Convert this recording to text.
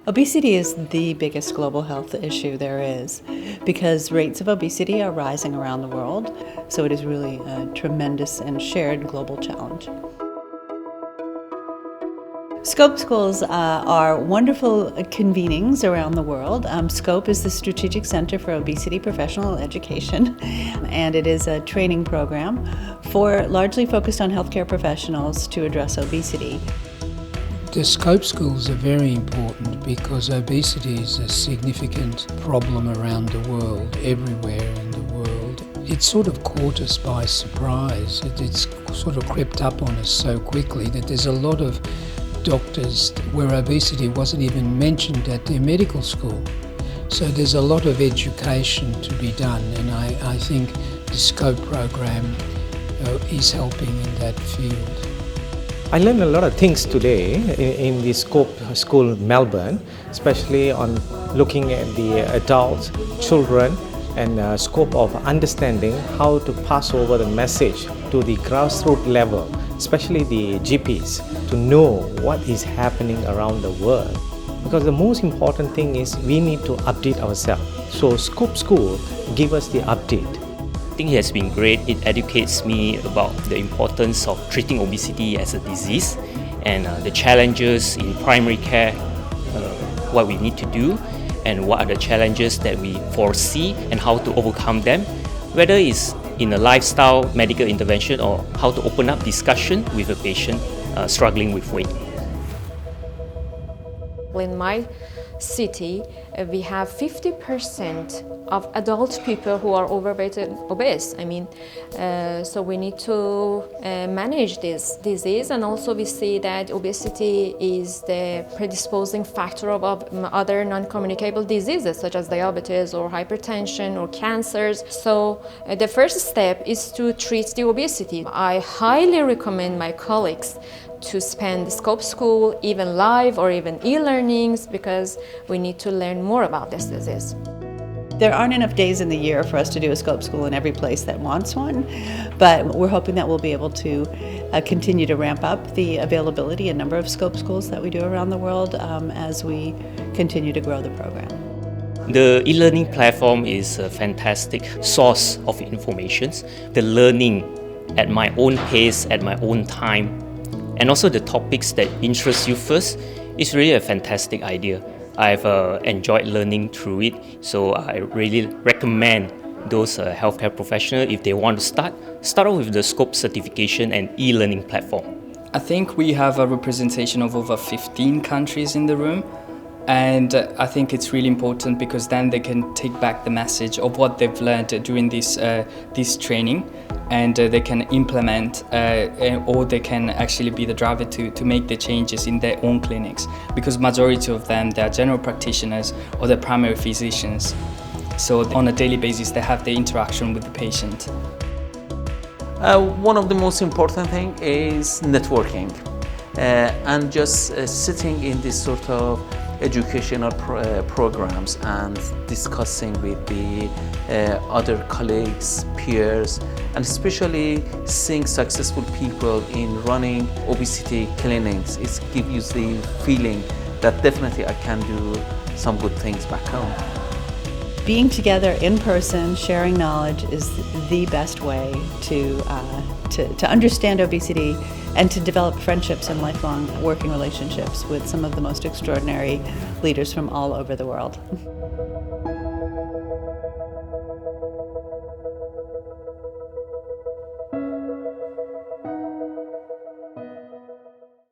Obesity is the biggest global health issue there is because rates of obesity are rising around the world, so it is really a tremendous and shared global challenge. Scope schools are wonderful convenings around the world. Scope is the Strategic Center for Obesity Professional Education, and it is a training program largely focused on healthcare professionals to address obesity. The scope schools are very important because obesity is a significant problem around the world, everywhere in the world. It sort of caught us by surprise. It's sort of crept up on us so quickly that there's a lot of doctors where obesity wasn't even mentioned at their medical school. So there's a lot of education to be done, and I think the scope program is helping in that field. I learned a lot of things today in the Scope School Melbourne, especially on looking at the adults, children, and scope of understanding how to pass over the message to the grassroots level, especially the GPs, to know what is happening around the world. Because the most important thing is we need to update ourselves. So Scope School give us the update. I think it has been great. It educates me about the importance of treating obesity as a disease and the challenges in primary care, what we need to do and what are the challenges that we foresee and how to overcome them, whether it's in a lifestyle medical intervention or how to open up discussion with a patient struggling with weight. In my city, we have 50% of adult people who are overweight and obese. So we need to manage this disease, and also we see that obesity is the predisposing factor of other non-communicable diseases such as diabetes or hypertension or cancers. So the first step is to treat the obesity. I highly recommend my colleagues to spend Scope School, even live or even e-learnings, because we need to learn more about this disease. There aren't enough days in the year for us to do a Scope School in every place that wants one, but we're hoping that we'll be able to continue to ramp up the availability and number of Scope Schools that we do around the world as we continue to grow the program. The e-learning platform is a fantastic source of information. The learning at my own pace, at my own time, and also the topics that interest you first is really a fantastic idea. I've enjoyed learning through it, so I really recommend those healthcare professionals, if they want to start off with the Scope certification and e-learning platform. I think we have a representation of over 15 countries in the room, and I think it's really important because then they can take back the message of what they've learned during this training, and they can implement or they can actually be the driver to make the changes in their own clinics, because majority of them, they are general practitioners or they're primary physicians. So on a daily basis they have the interaction with the patient. One of the most important thing is networking and just sitting in this sort of educational programs and discussing with the other colleagues, peers, and especially seeing successful people in running obesity clinics. It gives you the feeling that definitely I can do some good things back home. Being together in person, sharing knowledge is the best way to understand obesity and to develop friendships and lifelong working relationships with some of the most extraordinary leaders from all over the world.